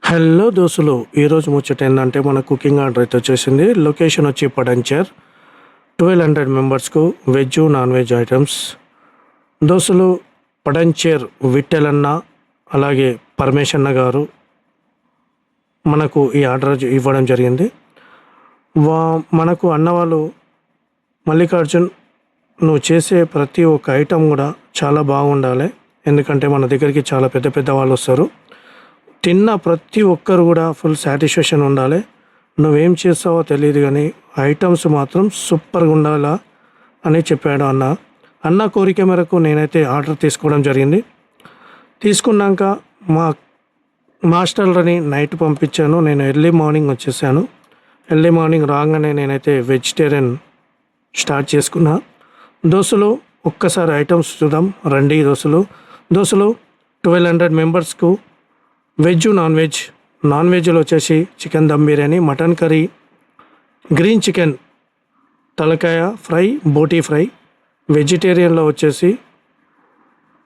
Hello దోస్తులు, ఈరోజు ముచ్చట ఏంటంటే మన కుకింగ్ ఆర్డర్ అయితే వచ్చేసింది. లొకేషన్ వచ్చి Patancheru. 1200 మెంబర్స్కు veg non veg items. దోస్తులు, పడంచేర్ విట్టెలన్న అలాగే పరమేశన్న గారు మనకు ఈ ఆర్డర్ ఇవ్వడం జరిగింది. మనకు అన్నవాళ్ళు మల్లికార్జున్, నువ్వు చేసే ప్రతి ఒక్క ఐటెం కూడా చాలా బాగుండాలి. ఎందుకంటే మన దగ్గరికి చాలా పెద్ద పెద్ద వాళ్ళు వస్తారు. తిన్న ప్రతి ఒక్కరు కూడా ఫుల్ సాటిస్ఫాక్షన్ ఉండాలి. నువ్వేం చేస్తావో తెలియదు కానీ ఐటమ్స్ మాత్రం సూపర్గా ఉండాలా అని చెప్పాడు అన్న కోరిక మేరకు నేనైతే ఆర్డర్ తీసుకోవడం జరిగింది. తీసుకున్నాక మా మాస్టర్లని నైట్ పంపించాను. నేను ఎర్లీ మార్నింగ్ వచ్చేసాను. ఎర్లీ మార్నింగ్ రాగానే నేనైతే వెజిటేరియన్ స్టార్ట్ చేసుకున్నా. దోస్తులు, ఒక్కసారి ఐటమ్స్ చూద్దాం రండి. దోస్తులు 1200 మెంబర్స్కు వెజ్ నాన్ వెజ్లో వచ్చేసి chicken dum biryani, mutton curry, green chicken తలకాయ ఫ్రై, బోటీ ఫ్రై. వెజిటేరియన్లో వచ్చేసి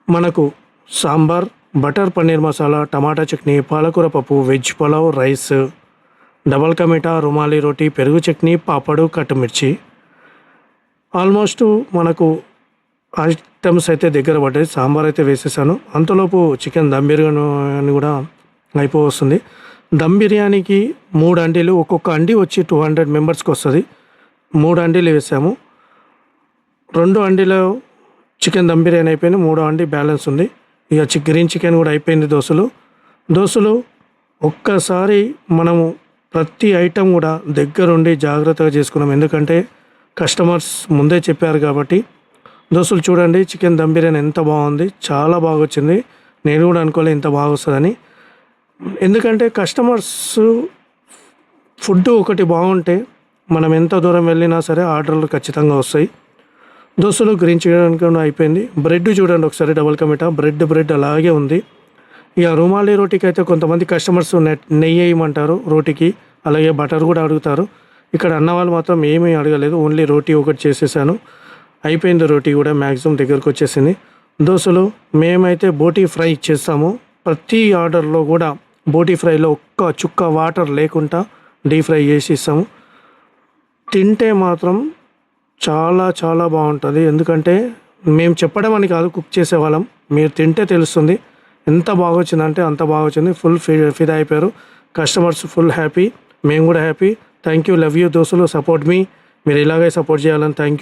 మనకు సాంబార్, బటర్ పన్నీర్ మసాలా, టమాటా చట్నీ, పాలకూర పప్పు, వెజ్ పులావ్, రైస్, డబల్ కమిటా, రుమాలి రోటీ, పెరుగు చట్నీ, పాపడు, కట్టుమిర్చి. ఆల్మోస్ట్ మనకు ఐటమ్స్ అయితే దగ్గర పడ్డాయి. సాంబార్ అయితే వేసేసాను. అంతలోపు చికెన్ దమ్ బిర్యానీ కూడా అయిపోవస్తుంది. దమ్ బిర్యానీకి 3 అండీలు, ఒక్కొక్క అండీ వచ్చి 200 మెంబర్స్కి వస్తుంది. 3 అండీలు వేసాము. 2 అండీలో చికెన్ దమ్ బిర్యానీ అయిపోయింది. 3 అండీ బ్యాలెన్స్ ఉంది. ఇక గ్రీన్ చికెన్ కూడా అయిపోయింది. దోస్తులు ఒక్కసారి మనము ప్రతి ఐటెం కూడా దగ్గరుండి జాగ్రత్తగా చేసుకున్నాం. ఎందుకంటే కస్టమర్స్ ముందే చెప్పారు కాబట్టి. దోస్తులు చూడండి, చికెన్ దమ్ బిర్యానీ ఎంత బాగుంది, చాలా బాగా వచ్చింది. నేను కూడా అనుకోలే ఇంత బాగా వస్తుందని. ఎందుకంటే కస్టమర్స్ ఫుడ్ ఒకటి బాగుంటే మనం ఎంత దూరం వెళ్ళినా సరే ఆర్డర్లు ఖచ్చితంగా వస్తాయి. దోస్తులు, గ్రీన్ చికెన్ కూడా అయిపోయింది. బ్రెడ్ చూడండి ఒకసారి, డబల్ కమిటా బ్రెడ్ అలాగే ఉంది. ఇక రుమాలి రోటీకి అయితే కొంతమంది కస్టమర్స్ నెయ్యి వేయమంటారు రోటీకి, అలాగే బటర్ కూడా అడుగుతారు. ఇక్కడ అన్న వాళ్ళు మాత్రం ఏమీ అడగలేదు, ఓన్లీ రోటీ ఒకటి చేసేసాను. అయిపోయింది. రోటీ కూడా మ్యాక్సిమం దగ్గరకు వచ్చేసింది. దోస్తులు, మేమైతే బోటీ ఫ్రై చేస్తాము. ప్రతి ఆర్డర్లో కూడా బోటీ ఫ్రైలో ఒక్క చుక్క వాటర్ లేకుండా డీప్ ఫ్రై చేసి ఇస్తాము. తింటే మాత్రం చాలా చాలా బాగుంటుంది. ఎందుకంటే మేము చెప్పడం అని కాదు, కుక్ చేసేవాళ్ళం. మీరు తింటే తెలుస్తుంది ఎంత బాగా వచ్చిందంటే అంత బాగా వచ్చింది. ఫుల్ ఫిదా అయిపోయారు కస్టమర్స్. ఫుల్ హ్యాపీ, మేము కూడా happy. Thank you, love you దోస్తులు. సపోర్ట్ మీ, మీరు ఇలాగే సపోర్ట్ చేయాలని. Thank you.